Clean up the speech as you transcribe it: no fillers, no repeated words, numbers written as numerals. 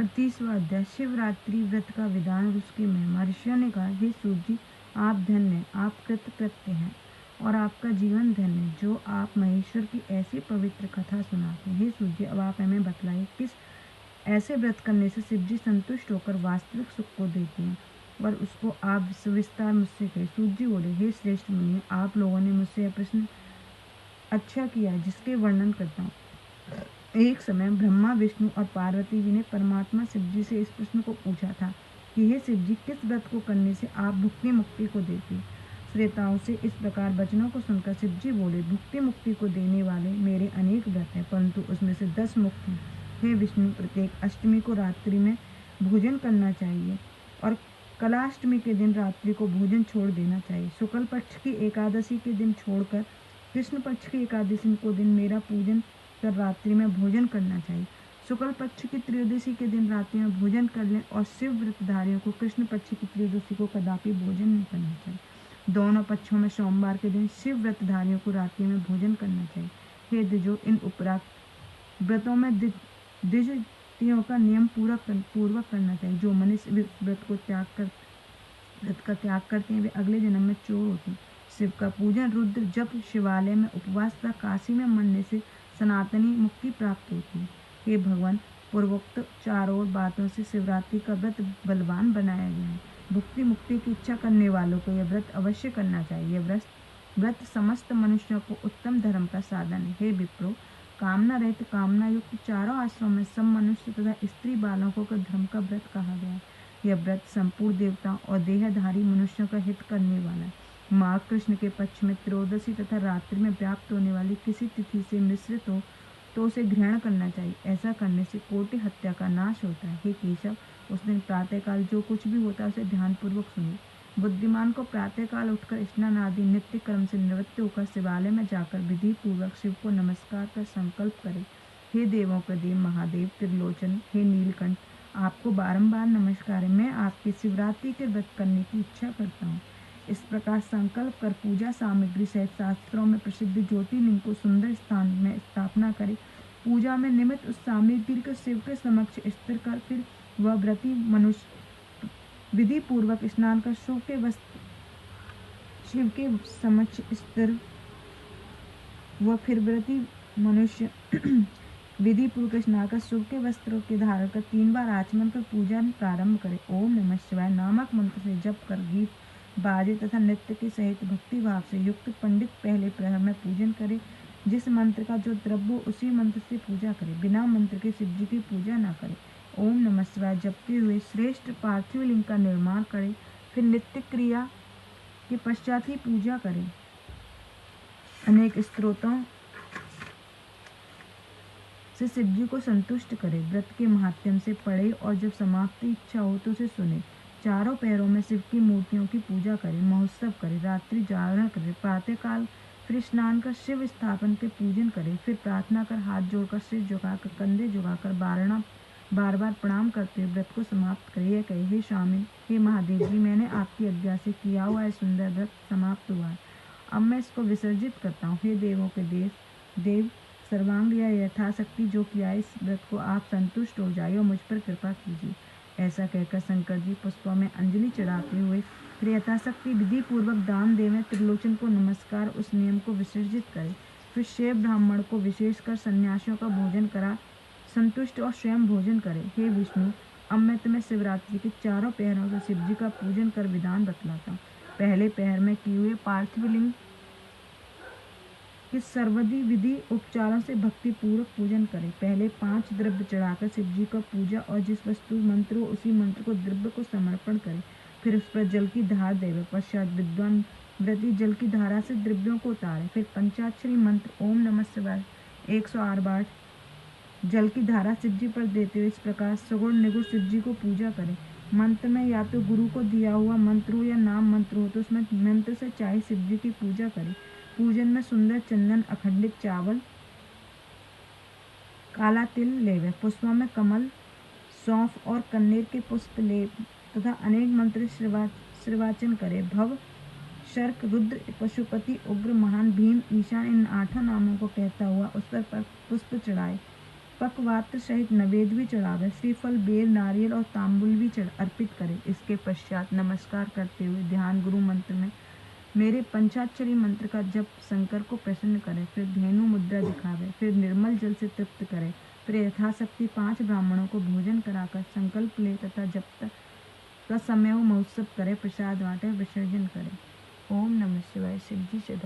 38वां अध्याय शिवरात्रि व्रत का विधान और उसकी महिमा। ऋषियों ने कहा, हे सूर्य जी, आप धन्य, आप कृतकृत्य हैं और आपका जीवन धन्य जो आप महेश्वर की ऐसी पवित्र कथा सुनाते हैं। हे सूर्य जी, अब आप हमें बतलाइए किस ऐसे व्रत करने से शिव जी संतुष्ट होकर वास्तविक सुख को देते हैं और उसको आप विस्तार मुझसे कहें। सूर्य जी बोले, हे श्रेष्ठ मुनि, आप लोगों ने मुझसे यह प्रश्न अच्छा किया जिसके वर्णन करता हूँ। एक समय ब्रह्मा, विष्णु और पार्वती जी ने परमात्मा शिव जी से इस प्रश्न को पूछा था कि हे शिव जी, किस व्रत को करने से आप भुक्ति मुक्ति को देते। श्रोताओं से इस प्रकार वचनों को सुनकर शिव जी बोले, भुक्ति मुक्ति को देने वाले मेरे अनेक व्रत हैं, परंतु उसमें से 10 मुक्त हैं। हे विष्णु, प्रत्येक अष्टमी को रात्रि में भोजन करना चाहिए और कलाष्टमी के दिन रात्रि को भोजन छोड़ देना चाहिए। शुक्ल पक्ष की एकादशी के दिन छोड़कर कृष्ण पक्ष की एकादशी को दिन मेरा पूजन कर रात्रि में भोजन करना चाहिए। शुक्ल पक्ष की त्रयोदशी के दिन रात्रि में भोजन कर लें और शिव व्रतधारियों को कृष्ण पक्ष की त्रयोदशी को कदापि भोजन नहीं करना चाहिए। दोनों पक्षों में सोमवार के दिन शिव व्रतधारियों को रात्रि में भोजन करना चाहिए। हे द्विजो, इन उपराक्त व्रतों में द्विजतियों का नियम पूर्वक करना चाहिए। जो मनुष्य व्रत का त्याग करते हैं वे अगले जन्म में चोर होते हैं। शिव का पूजन, रुद्र जप, शिवालय में उपवास तथा काशी में मरने से सनातनी मुक्ति प्राप्त होती है। हे भगवान, पूर्वोक्त चारों बातों से शिवरात्रि का व्रत बलवान बनाया गया है। भुक्ति मुक्ति की इच्छा करने वालों को यह व्रत अवश्य करना चाहिए। व्रत समस्त मनुष्यों को उत्तम धर्म का साधन है। हे विप्रो, कामना रहित कामना युक्त चारों आश्रमों में सब मनुष्य तथा स्त्री बालकों का धर्म का व्रत कहा गया है। यह व्रत संपूर्ण देवताओं और देहधारी मनुष्यों का हित करने वाला है। माघ कृष्ण के पक्ष में त्रयोदशी तथा रात्रि में व्याप्त होने वाली किसी तिथि से मिश्रित हो तो उसे ग्रहण करना चाहिए। ऐसा करने से कोटि हत्या का नाश होता है। हे केशव, उस दिन प्रातःकाल जो कुछ भी होता है उसे ध्यानपूर्वक सुनिए। बुद्धिमान को प्रातःकाल उठकर स्नान आदि नित्य कर्म से निवृत्त होकर शिवालय में जाकर विधि पूर्वक शिव को नमस्कार कर संकल्प करे, हे देवों के देव महादेव त्रिलोचन, हे नीलकंठ, आपको बारंबार नमस्कार है। मैं आपकी शिवरात्रि के व्रत करने की इच्छा करता हूँ। इस प्रकार संकल्प कर पूजा सामग्री सहित शास्त्रों में प्रसिद्ध ज्योतिर्लिंग को सुंदर स्थान में स्थापना करे। पूजा में निमित्त उस सामग्री को शिव के समक्ष स्थिर कर फिर वह व्रती मनुष्य विधि पूर्वक स्नान कर शिव के समक्ष स्थिर फिर व्रती मनुष्य विधि पूर्वक स्नान कर शुभ के वस्त्रों के धारण कर 3 बार आचमन कर पूजा प्रारंभ करे। ओम नमः शिवाय नामक मंत्र से जप कर गीत बाजे तथा नृत्य के सहित भक्ति भाव से युक्त पंडित पहले प्रहर में पूजन करे। जिस मंत्र का जो द्रव्य उसी मंत्र से पूजा करे, बिना मंत्र के शिव जी की पूजा न करे। ओम नमः शिवाय जपते हुए श्रेष्ठ पार्थिव लिंग का निर्माण करे, फिर नित्य क्रिया के पश्चात ही पूजा करे। अनेक स्तोत्रों से शिव जी को संतुष्ट करे। व्रत के महात्म्य से पढ़े और जब समाप्ति इच्छा हो तो उसे सुने। चारों पैरों में शिव की मूर्तियों की पूजा करे, महोत्सव करे, रात्रि जागरण करे, प्रातःकाल फिर स्नान कर शिव स्थापन के पूजन करे, फिर प्रार्थना कर हाथ जोड़कर सिर झुकाकर कंधे झुकाकर बार बार प्रणाम करते हुए व्रत को समाप्त करे। यह कहे, हे स्वामी, हे महादेव जी, मैंने आपकी आज्ञा से किया हुआ यह सुंदर व्रत समाप्त हुआ है। अब मैं इसको विसर्जित करता हूँ। हे देवों के देव सर्वांग या यथाशक्ति जो किया इस व्रत को आप संतुष्ट हो जाइए और मुझ पर कृपा कीजिए। ऐसा कहकर शंकर जी पुष्पों में अंजलि चढ़ाते हुए फिर यथाशक्ति विधि पूर्वक दान देवें। त्रिलोचन को नमस्कार उस नियम को विसर्जित करें। फिर शेव ब्राह्मण को विशेषकर सन्यासियों का भोजन करा संतुष्ट और स्वयं भोजन करे। हे विष्णु, अब मैं तुम्हें शिवरात्रि के चारों पहरों से शिव जी का पूजन कर विधान बतलाता हूँ। पहले पहर में किए हुए पार्थिव लिंग कि सर्वधि विधि उपचारों से भक्ति पूर्वक पूजन करें। पहले 5 द्रव्य चढ़ाकर शिव जी का पूजा और जिस वस्तु मंत्र हो उसी मंत्र को द्रव्य को समर्पण करें। फिर उस पर जल की धार देवे। पश्चात विद्वान व्रती जल की धारा से द्रव्यों को उतारे। फिर पंचाक्षरी मंत्र ओम नमः शिवाय 108 बार जल की धारा शिव जी पर देते हुए इस प्रकार सगुण निगुण शिव जी को पूजा करें। मंत्र में या तो गुरु को दिया हुआ मंत्र हो या नाम मंत्र हो तो उसमें मंत्र से चाहे शिव जी की पूजा करें। पूजन में सुंदर चंदन, अखंडित चावल, काला तिल लेवे। पुष्पों में कमल, सौंफ और कन्नेर के पुष्प ले तथा अनेक मंत्र श्रीवाचन करे। भव, शर्क, रुद्र, पशुपति, उग्र, महान, भीम, ईशान इन 8 नामों को कहता हुआ उस पर पुष्प चढ़ाए। पकवात्र सहित नैवेद्य भी चढ़ावे, श्रीफल, बेर, नारियल और तांबुल भी अर्पित करे। इसके पश्चात नमस्कार करते हुए ध्यान गुरु मंत्र में मेरे पंचाक्षरी मंत्र का जप शंकर को प्रसन्न करे। फिर धेनु मुद्रा दिखावे, फिर निर्मल जल से तृप्त करे, फिर यथाशक्ति 5 ब्राह्मणों को भोजन कराकर संकल्प ले तथा जब तक का समय महोत्सव करे, प्रसाद बांटे, विसर्जन करे। ओम नमः शिवाय। शिव जी से